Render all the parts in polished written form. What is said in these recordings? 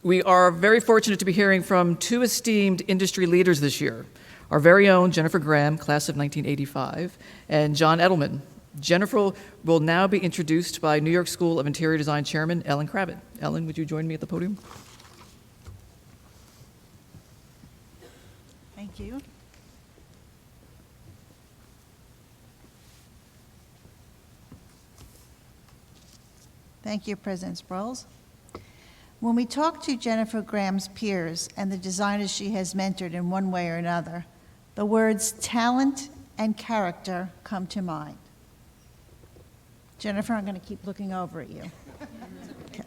We are very fortunate to be hearing from two esteemed industry leaders this year, our very own Jennifer Graham, class of 1985, and John Edelman. Jennifer will now be introduced by New York School of Interior Design Chairman Ellen Kravitt. Ellen, would you join me at the podium? Thank you. Thank you, President Sproles. When we talk to Jennifer Graham's peers and the designers she has mentored in one way or another, the words talent and character come to mind. Jennifer, I'm going to keep looking over at you. Okay.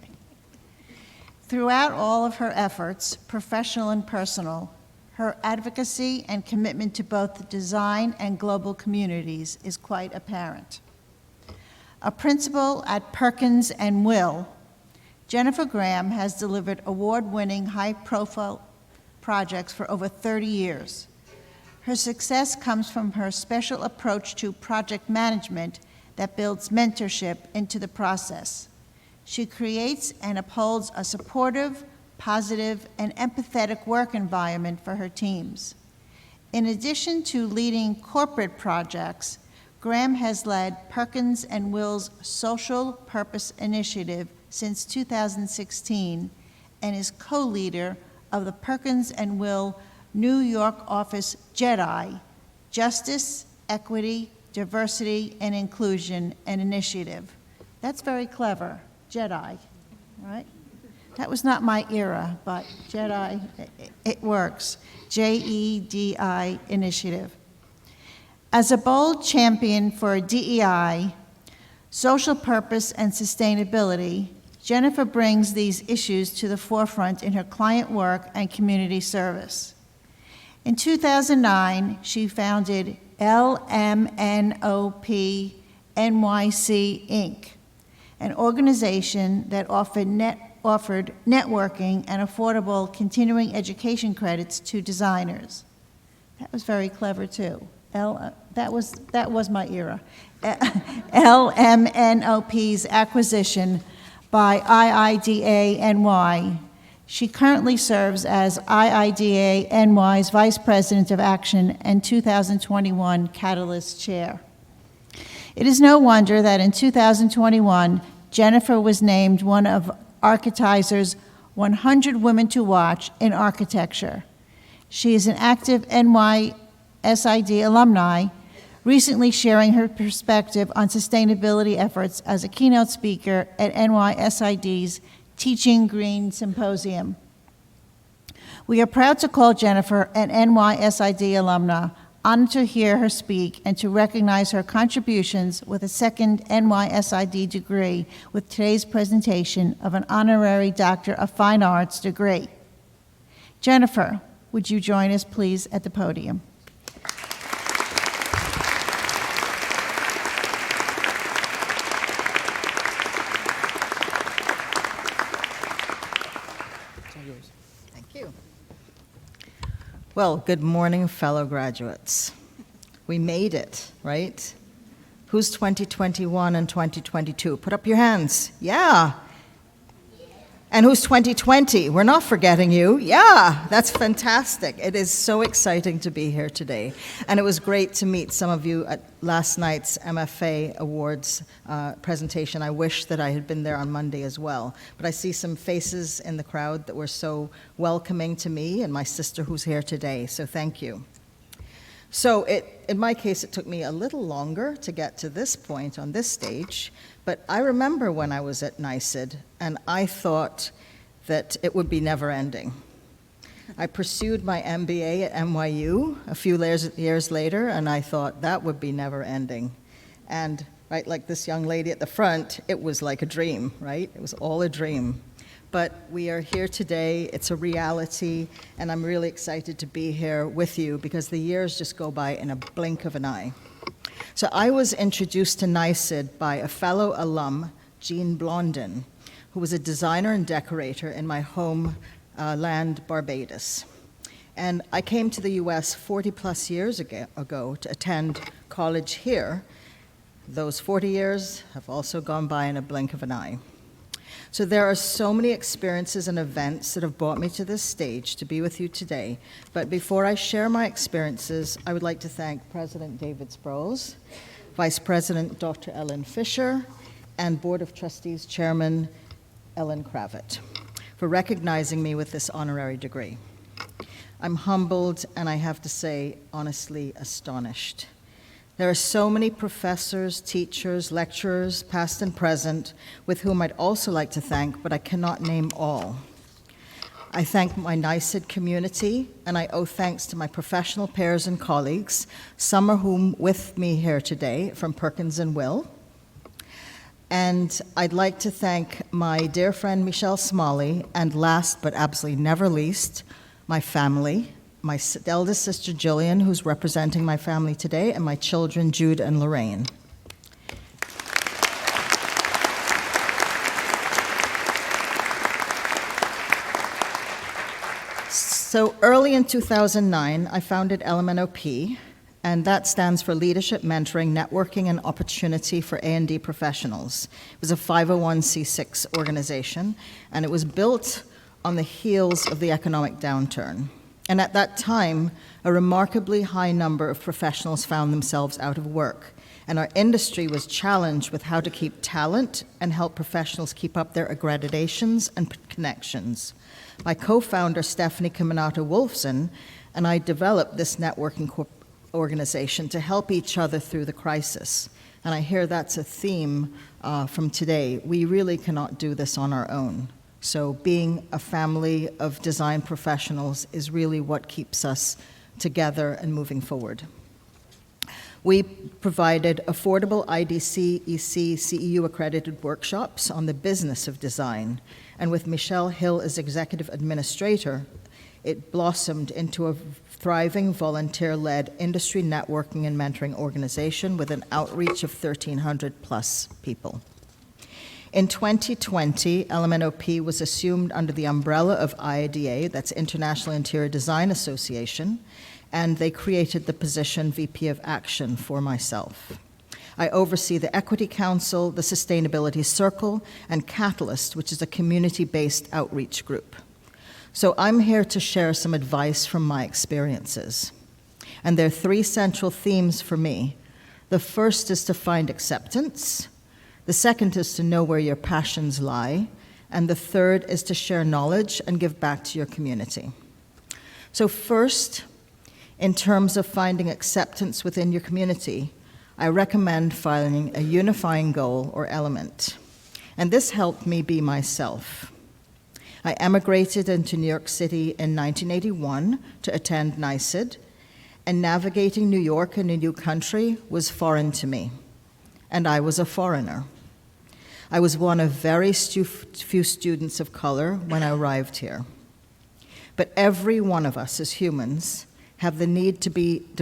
Throughout all of her efforts, professional and personal, her advocacy and commitment to both the design and global communities is quite apparent. A principal at Perkins&Will, Jennifer Graham has delivered award-winning, high-profile projects for over 30 years. Her success comes from her special approach to project management that builds mentorship into the process. She creates and upholds a supportive, positive, and empathetic work environment for her teams. In addition to leading corporate projects, Graham has led Perkins&Will's Social Purpose Initiative since 2016 and is co-leader of the Perkins&Will New York office JEDI, Justice, Equity, Diversity, and Inclusion, an initiative. That's very clever, JEDI, right? That was not my era, but JEDI, it works. JEDI initiative. As a bold champion for DEI, social purpose, and sustainability, Jennifer brings these issues to the forefront in her client work and community service. In 2009, she founded LMNOP NYC Inc., an organization that offered networking and affordable continuing education credits to designers. That was very clever too. That was my era. LMNOP's acquisition by IIDA NY. She currently serves as IIDA NY's Vice President of Action and 2021 Catalyst Chair. It is no wonder that in 2021, Jennifer was named one of Architizer's 100 Women to Watch in Architecture. She is an active NYSID alumni, recently sharing her perspective on sustainability efforts as a keynote speaker at NYSID's Teaching Green Symposium. We are proud to call Jennifer an NYSID alumna, honored to hear her speak and to recognize her contributions with a second NYSID degree with today's presentation of an Honorary Doctor of Fine Arts degree. Jennifer, would you join us, please, at the podium? Thank you. Well, good morning, fellow graduates. We made it, right? Who's 2021 and 2022? Put up your hands. Yeah. And who's 2020? We're not forgetting you. Yeah, that's fantastic. It is so exciting to be here today. And it was great to meet some of you at last night's MFA Awards presentation. I wish that I had been there on Monday as well. But I see some faces in the crowd that were so welcoming to me and my sister who's here today, so thank you. So in my case, it took me a little longer to get to this point on this stage, but I remember when I was at NYSID, and I thought that it would be never-ending. I pursued my MBA at NYU a few years later, and I thought that would be never-ending. And right, like this young lady at the front, it was like a dream, right? It was all a dream. But we are here today, it's a reality, and I'm really excited to be here with you because the years just go by in a blink of an eye. So I was introduced to NYSID by a fellow alum, Jean Blondin, who was a designer and decorator in my home land, Barbados. And I came to the US 40 plus years ago to attend college here. Those 40 years have also gone by in a blink of an eye. So there are so many experiences and events that have brought me to this stage to be with you today. But before I share my experiences, I would like to thank President David Sproles, Vice President Dr. Ellen Fisher, and Board of Trustees Chairman Ellen Kravitt for recognizing me with this honorary degree. I'm humbled, and I have to say, honestly astonished. There are so many professors, teachers, lecturers, past and present, with whom I'd also like to thank, but I cannot name all. I thank my NYSID community, and I owe thanks to my professional peers and colleagues, some of whom with me here today from Perkins&Will. And I'd like to thank my dear friend Michelle Smalley, and last but absolutely never least, my family, my eldest sister Jillian, who's representing my family today, and my children Jude and Lorraine. So early in 2009, I founded LMNOP, and that stands for Leadership, Mentoring, Networking, and Opportunity for A&D Professionals. It was a 501c6 organization, and it was built on the heels of the economic downturn. And at that time, a remarkably high number of professionals found themselves out of work, and our industry was challenged with how to keep talent and help professionals keep up their accreditations and connections. My co-founder, Stephanie Caminato Wolfson, and I developed this networking organization to help each other through the crisis. And I hear that's a theme from today. We really cannot do this on our own. So being a family of design professionals is really what keeps us together and moving forward. We provided affordable IDC, EC, CEU accredited workshops on the business of design. And with Michelle Hill as executive administrator, it blossomed into a thriving volunteer-led industry networking and mentoring organization with an outreach of 1,300 plus people. In 2020, LMNOP was assumed under the umbrella of IIDA, that's International Interior Design Association, and they created the position VP of Action for myself. I oversee the Equity Council, the Sustainability Circle, and Catalyst, which is a community-based outreach group. So I'm here to share some advice from my experiences. And there are three central themes for me. The first is to find acceptance. The second is to know where your passions lie. And the third is to share knowledge and give back to your community. So first, in terms of finding acceptance within your community, I recommend finding a unifying goal or element. And this helped me be myself. I emigrated into New York City in 1981 to attend NYSID, and navigating New York in a new country was foreign to me, and I was a foreigner. I was one of very few students of color when I arrived here. But every one of us as humans have the need to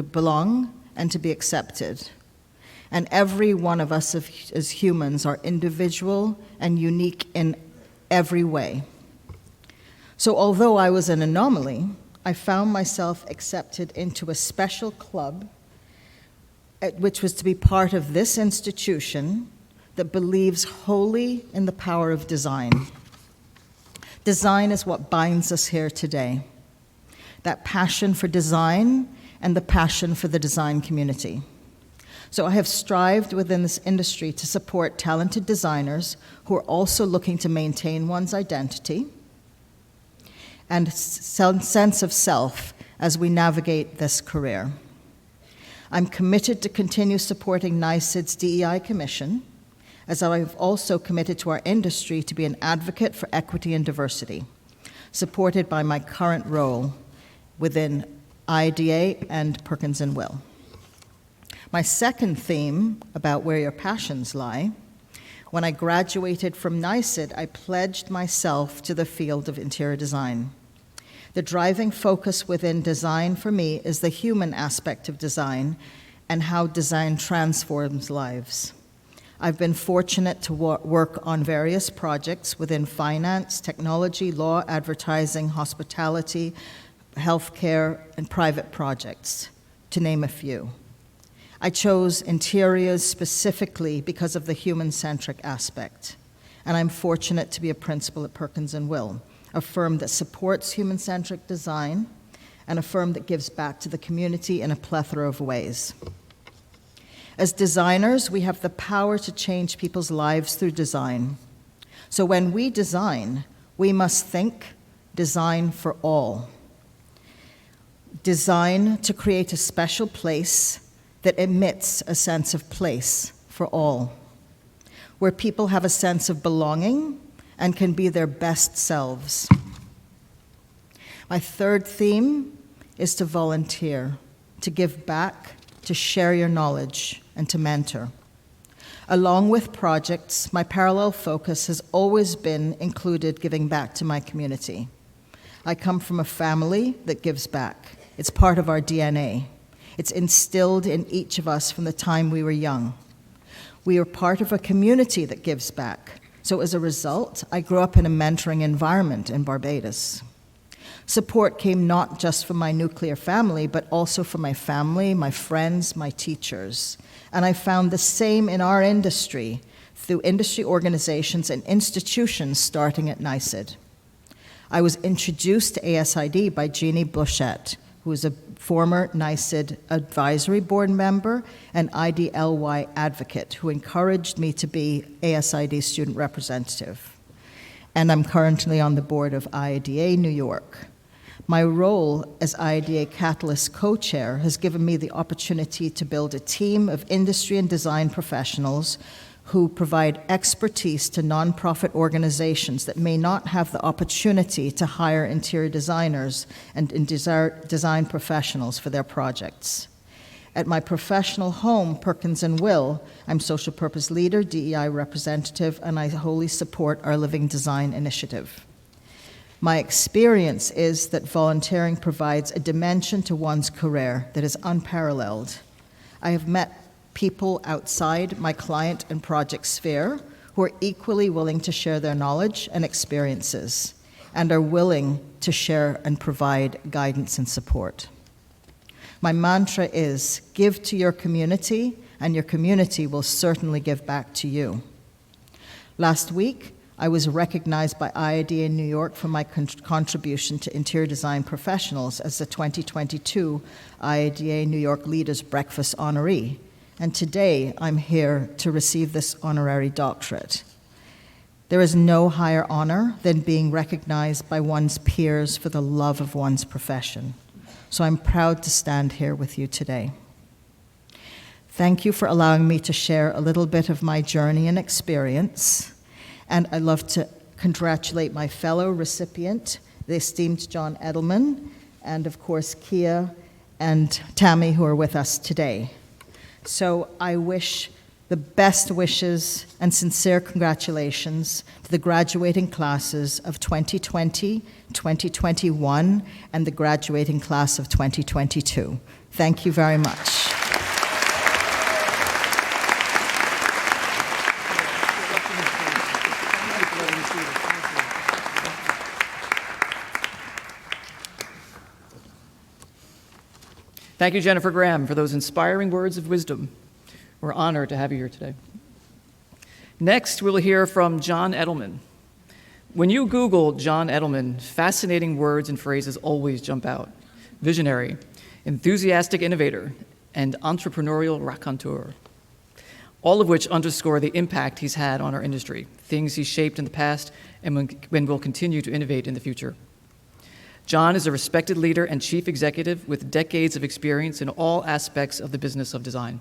belong and to be accepted. And every one of us as humans are individual and unique in every way. So although I was an anomaly, I found myself accepted into a special club, which was to be part of this institution that believes wholly in the power of design. Design is what binds us here today. That passion for design and the passion for the design community. So I have strived within this industry to support talented designers who are also looking to maintain one's identity and sense of self as we navigate this career. I'm committed to continue supporting NYSID's DEI Commission, as I've also committed to our industry to be an advocate for equity and diversity, supported by my current role within IDA and Perkins&Will. My second theme about where your passions lie, when I graduated from NYSID, I pledged myself to the field of interior design. The driving focus within design for me is the human aspect of design and how design transforms lives. I've been fortunate to work on various projects within finance, technology, law, advertising, hospitality, healthcare, and private projects, to name a few. I chose interiors specifically because of the human-centric aspect. and I'm fortunate to be a principal at Perkins&Will, a firm that supports human-centric design and a firm that gives back to the community in a plethora of ways. As designers, we have the power to change people's lives through design. So when we design, we must think design for all. Design to create a special place that emits a sense of place for all, where people have a sense of belonging and can be their best selves. My third theme is to volunteer, to give back, to share your knowledge, and to mentor. Along with projects, my parallel focus has always been included giving back to my community. I come from a family that gives back. It's part of our DNA. It's instilled in each of us from the time we were young. We are part of a community that gives back. So as a result, I grew up in a mentoring environment in Barbados. Support came not just from my nuclear family, but also from my family, my friends, my teachers. And I found the same in our industry through industry organizations and institutions starting at NYSID. I was introduced to ASID by Jeannie Bouchette, who is a former NYSID advisory board member and IDLY advocate, who encouraged me to be ASID student representative. And I'm currently on the board of IIDA New York. My role as IIDA Catalyst co-chair has given me the opportunity to build a team of industry and design professionals who provide expertise to nonprofit organizations that may not have the opportunity to hire interior designers and design professionals for their projects. At my professional home, Perkins&Will, I'm social purpose leader, DEI representative, and I wholly support our Living Design initiative. My experience is that volunteering provides a dimension to one's career that is unparalleled. I have met people outside my client and project sphere who are equally willing to share their knowledge and experiences and are willing to share and provide guidance and support. My mantra is, give to your community, and your community will certainly give back to you. Last week, I was recognized by IIDA in New York for my contribution to interior design professionals as the 2022 IIDA New York Leaders Breakfast Honoree. And today, I'm here to receive this honorary doctorate. There is no higher honor than being recognized by one's peers for the love of one's profession. So I'm proud to stand here with you today. Thank you for allowing me to share a little bit of my journey and experience. And I'd love to congratulate my fellow recipient, the esteemed John Edelman, and of course, Kia and Tammy, who are with us today. So I wish the best wishes and sincere congratulations to the graduating classes of 2020, 2021, and the graduating class of 2022. Thank you very much. Thank you, Jennifer Graham, for those inspiring words of wisdom. We're honored to have you here today. Next, we'll hear from John Edelman. When you Google John Edelman, fascinating words and phrases always jump out. Visionary, enthusiastic innovator, and entrepreneurial raconteur. All of which underscore the impact he's had on our industry, things he's shaped in the past and will continue to innovate in the future. John is a respected leader and chief executive with decades of experience in all aspects of the business of design.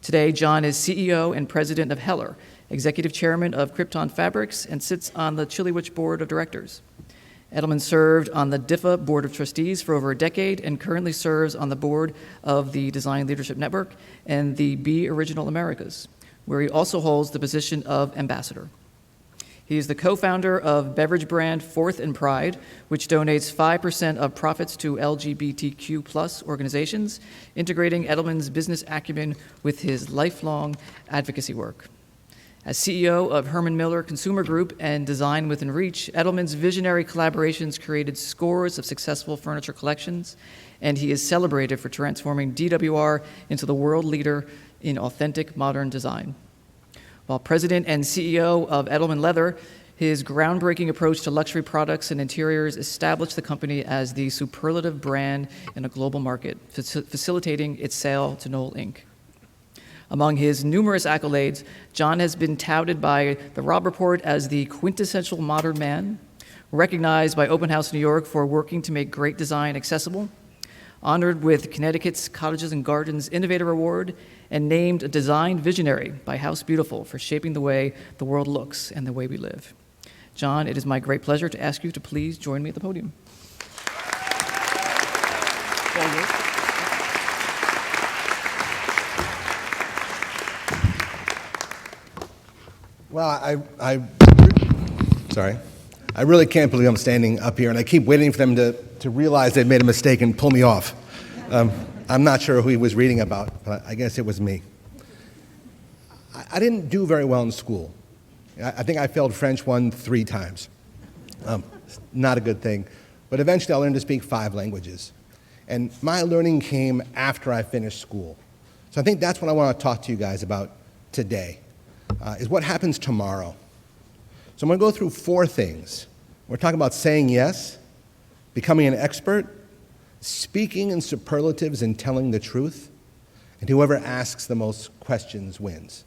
Today, John is CEO and president of Heller, executive chairman of Krypton Fabrics, and sits on the Chilliwich Board of Directors. Edelman served on the DIFA Board of Trustees for over a decade and currently serves on the board of the Design Leadership Network and the Be Original Americas, where he also holds the position of ambassador. He is the co-founder of beverage brand Fourth and Pride, which donates 5% of profits to LGBTQ+ organizations, integrating Edelman's business acumen with his lifelong advocacy work. As CEO of Herman Miller Consumer Group and Design Within Reach, Edelman's visionary collaborations created scores of successful furniture collections, and he is celebrated for transforming DWR into the world leader in authentic modern design. While president and CEO of Edelman Leather, his groundbreaking approach to luxury products and interiors established the company as the superlative brand in a global market, facilitating its sale to Knoll Inc. Among his numerous accolades, John has been touted by the Robb Report as the quintessential modern man, recognized by Open House New York for working to make great design accessible, honored with Connecticut's Cottages and Gardens Innovator Award, and named a design visionary by House Beautiful for shaping the way the world looks and the way we live. John, it is my great pleasure to ask you to please join me at the podium. Well, I really can't believe I'm standing up here, and I keep waiting for them to realize they've made a mistake and pull me off. I'm not sure who he was reading about, but I guess it was me. I didn't do very well in school. I think I failed French 1 3 times. Not a good thing. But eventually I learned to speak 5 languages. And my learning came after I finished school. So I think that's what I want to talk to you guys about today, is what happens tomorrow. So I'm going to go through 4 things. We're talking about saying yes, becoming an expert, speaking in superlatives and telling the truth, and whoever asks the most questions wins.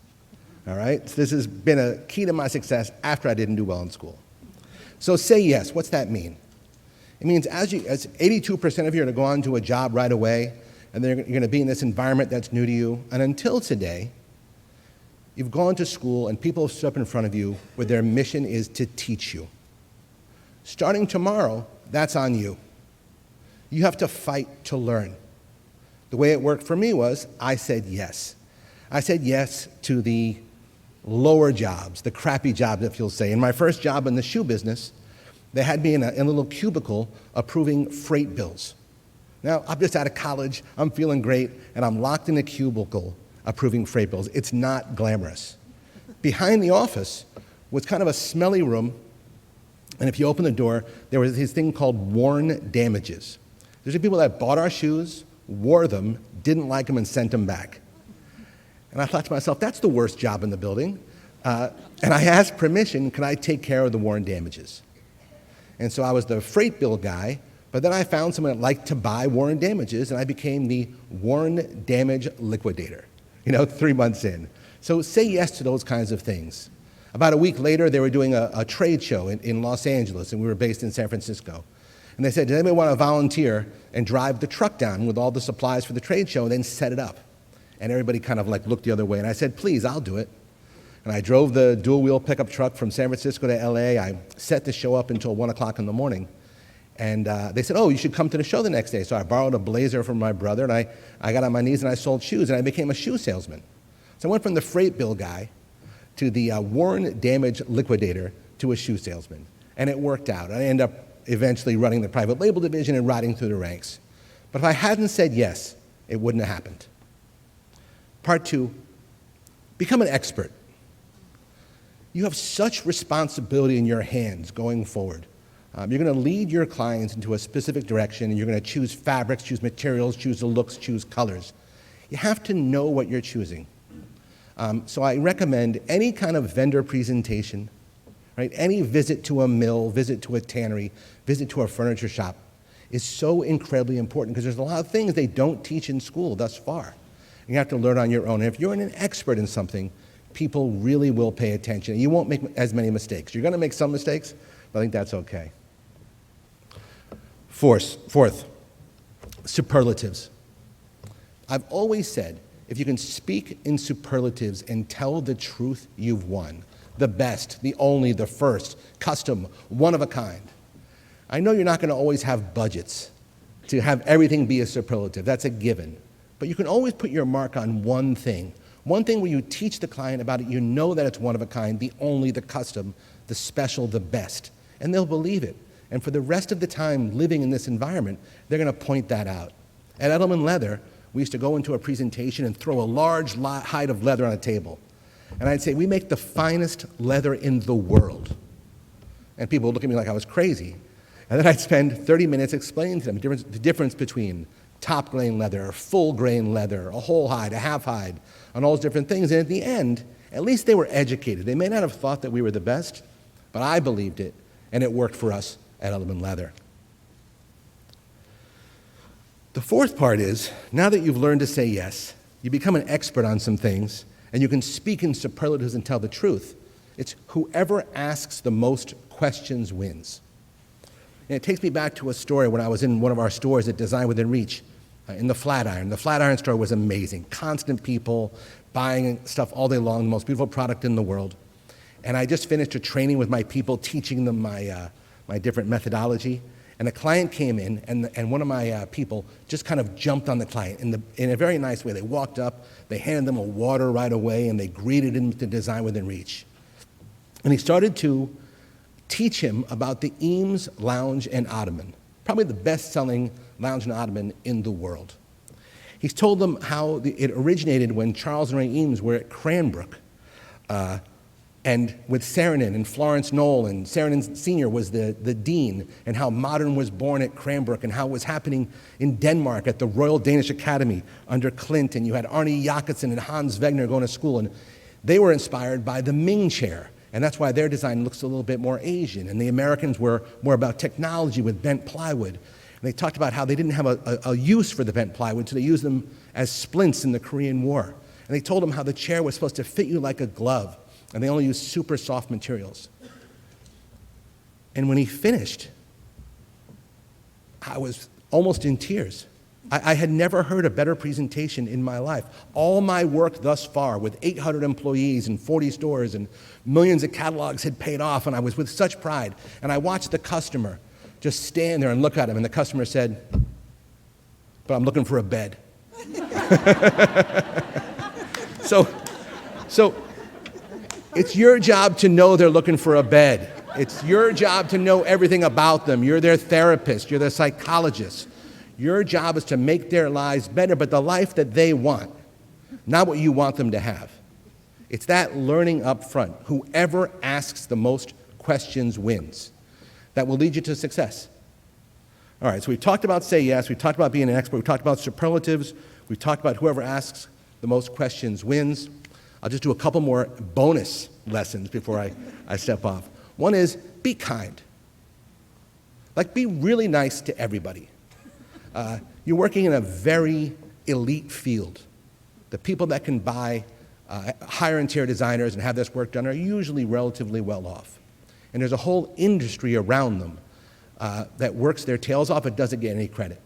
All right? So this has been a key to my success after I didn't do well in school. So say yes. What's that mean? It means as 82% of you are going to go on to a job right away, and you're going to be in this environment that's new to you, and until today, you've gone to school and people have stood up in front of you where their mission is to teach you. Starting tomorrow, that's on you. You have to fight to learn. The way it worked for me was I said yes. I said yes to the lower jobs, the crappy jobs, if you'll say. In my first job in the shoe business, they had me in a little cubicle approving freight bills. Now, I'm just out of college, I'm feeling great, and I'm locked in a cubicle approving freight bills. It's not glamorous. Behind the office was kind of a smelly room, and if you open the door, there was this thing called worn damages. These are people that bought our shoes, wore them, didn't like them, and sent them back. And I thought to myself, that's the worst job in the building. And I asked permission, could I take care of the worn damages? And so I was the freight bill guy, but then I found someone that liked to buy worn damages, and I became the worn damage liquidator, 3 months in. So say yes to those kinds of things. About a week later, they were doing a trade show in Los Angeles, and we were based in San Francisco. And they said, does anybody want to volunteer and drive the truck down with all the supplies for the trade show and then set it up? And everybody kind of looked the other way. And I said, please, I'll do it. And I drove the dual-wheel pickup truck from San Francisco to LA. I set the show up until 1 o'clock in the morning. And they said, oh, you should come to the show the next day. So I borrowed a blazer from my brother, and I got on my knees and I sold shoes, and I became a shoe salesman. So I went from the freight bill guy to the worn damage liquidator to a shoe salesman. And it worked out. I ended up eventually running the private label division and riding through the ranks. But if I hadn't said yes, it wouldn't have happened. Part 2, become an expert. You have such responsibility in your hands going forward. You're going to lead your clients into a specific direction, and you're going to choose fabrics, choose materials, choose the looks, choose colors. You have to know what you're choosing. So I recommend any kind of vendor presentation, right? Any visit to a mill, visit to a tannery, visit to a furniture shop is so incredibly important because there's a lot of things they don't teach in school thus far. You have to learn on your own. And if you're an expert in something, people really will pay attention. You won't make as many mistakes. You're going to make some mistakes, but I think that's okay. Fourth, superlatives. I've always said, if you can speak in superlatives and tell the truth, you've won. The best, the only, the first, custom, one of a kind. I know you're not going to always have budgets to have everything be a superlative. That's a given. But you can always put your mark on one thing where you teach the client about it, you know that it's one of a kind, the only, the custom, the special, the best, and they'll believe it. And for the rest of the time living in this environment, they're going to point that out. At Edelman Leather, we used to go into a presentation and throw a large hide of leather on a table. And I'd say, we make the finest leather in the world. And people would look at me like I was crazy. And then I'd spend 30 minutes explaining to them the difference between top grain leather, full grain leather, a whole hide, a half hide, and all those different things. And at the end, At least they were educated. They may not have thought that we were the best, but I believed it, and it worked for us at Edelman Leather. The fourth part is, now that you've learned to say yes, you become an expert on some things, and you can speak in superlatives and tell the truth. It's whoever asks the most questions wins. And it takes me back to a story when I was in one of our stores at Design Within Reach, in the Flatiron. The Flatiron store was amazing. Constant people buying stuff all day long, the most beautiful product in the world. And I just finished a training with my people, teaching them my different methodology. And a client came in, and one of my people just kind of jumped on the client in a very nice way. They walked up, they handed them a water right away, and they greeted him to Design Within Reach. And he started to teach him about the Eames Lounge and Ottoman, probably the best-selling lounge and ottoman in the world. He's told them how it originated when Charles and Ray Eames were at Cranbrook, and with Saarinen and Florence Knoll, and Saarinen Sr. was the dean, and how modern was born at Cranbrook, and how it was happening in Denmark at the Royal Danish Academy under Clint, and you had Arnie Jakobsen and Hans Wegner going to school, and they were inspired by the Ming chair, and that's why their design looks a little bit more Asian, and the Americans were more about technology with bent plywood. And they talked about how they didn't have a use for the bent plywood, so they used them as splints in the Korean War. And they told him how the chair was supposed to fit you like a glove, and they only used super soft materials. And when he finished, I was almost in tears. I had never heard a better presentation in my life. All my work thus far, with 800 employees and 40 stores and millions of catalogs, had paid off, and I was with such pride. And I watched the customer just stand there and look at him, and the customer said, "But I'm looking for a bed." So it's your job to know they're looking for a bed. It's your job to know everything about them. You're their therapist. You're their psychologist. Your job is to make their lives better, but the life that they want, not what you want them to have. It's that learning up front. Whoever asks the most questions wins. That will lead you to success. All right, so we've talked about say yes, we've talked about being an expert, we've talked about superlatives, we've talked about whoever asks the most questions wins. I'll just do a couple more bonus lessons before I step off. One is be kind. Like, be really nice to everybody. You're working in a very elite field. The people that can buy, hire interior designers and have this work done are usually relatively well off. And there's a whole industry around them that works their tails off and doesn't get any credit.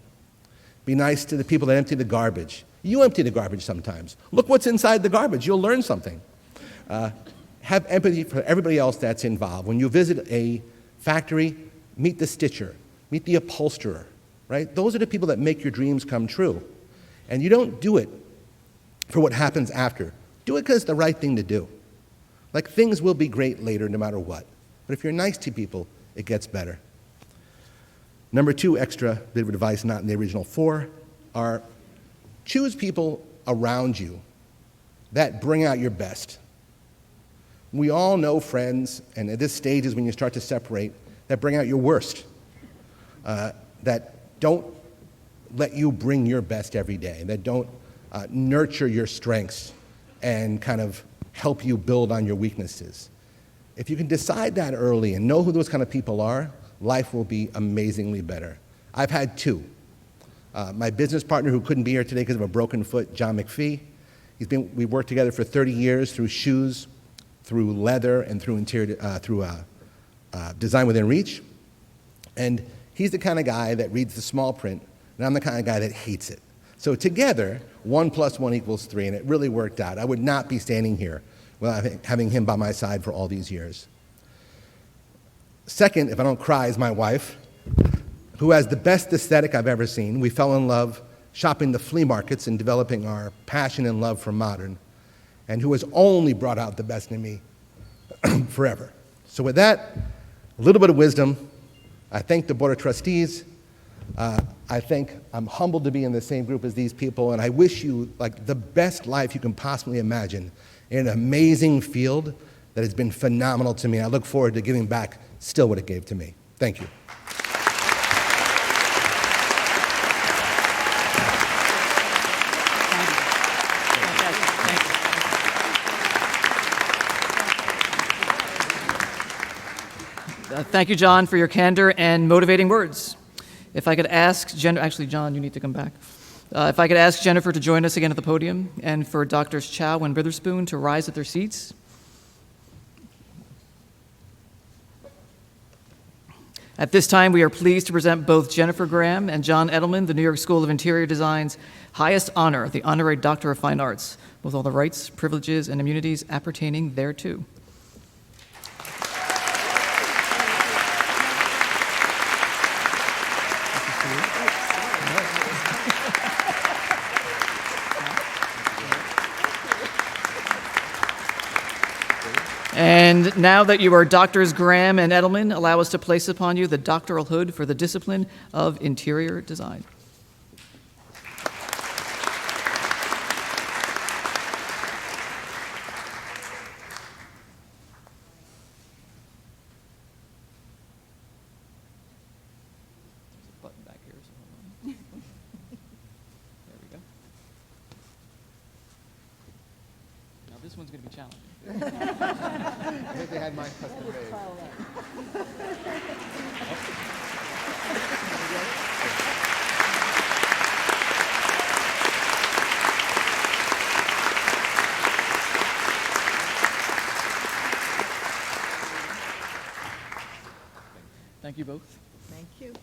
Be nice to the people that empty the garbage. You empty the garbage sometimes. Look what's inside the garbage. You'll learn something. Have empathy for everybody else that's involved. When you visit a factory, meet the stitcher, meet the upholsterer, right? Those are the people that make your dreams come true. And you don't do it for what happens after. Do it because it's the right thing to do. Like, things will be great later no matter what. But if you're nice to people, it gets better. Number two extra bit of advice, not in the original four, are choose people around you that bring out your best. We all know friends, and at this stage is when you start to separate, that bring out your worst, that don't let you bring your best every day, that don't nurture your strengths and kind of help you build on your weaknesses. If you can decide that early and know who those kind of people are, life will be amazingly better. I've had two. My business partner, who couldn't be here today because of a broken foot, John Mcphee, we worked together for 30 years through shoes, through leather, and through Design Within Reach. And he's the kind of guy that reads the small print, and I'm the kind of guy that hates it. So together, 1 + 1 = 3, and it really worked out. I would not be standing here without having him by my side for all these years. Second, if I don't cry, is my wife, who has the best aesthetic I've ever seen. We fell in love shopping the flea markets and developing our passion and love for modern, and who has only brought out the best in me forever. So with that, a little bit of wisdom, I thank the Board of Trustees. I'm humbled to be in the same group as these people, and I wish you like the best life you can possibly imagine in an amazing field that has been phenomenal to me. I look forward to giving back still what it gave to me. Thank you. Thank you, John, for your candor and motivating words. If I could ask actually, John, you need to come back. If I could ask Jennifer to join us again at the podium, and for Doctors Chow and Witherspoon to rise at their seats. At this time, we are pleased to present both Jennifer Graham and John Edelman, the New York School of Interior Design's highest honor, the Honorary Doctor of Fine Arts, with all the rights, privileges, and immunities appertaining thereto. And now that you are Doctors Graham and Edelman, allow us to place upon you the doctoral hood for the discipline of interior design. Button back here, so hold on. There we go. Now this one's going to be challenging. I think they had mine custom made. Thank you both. Thank you.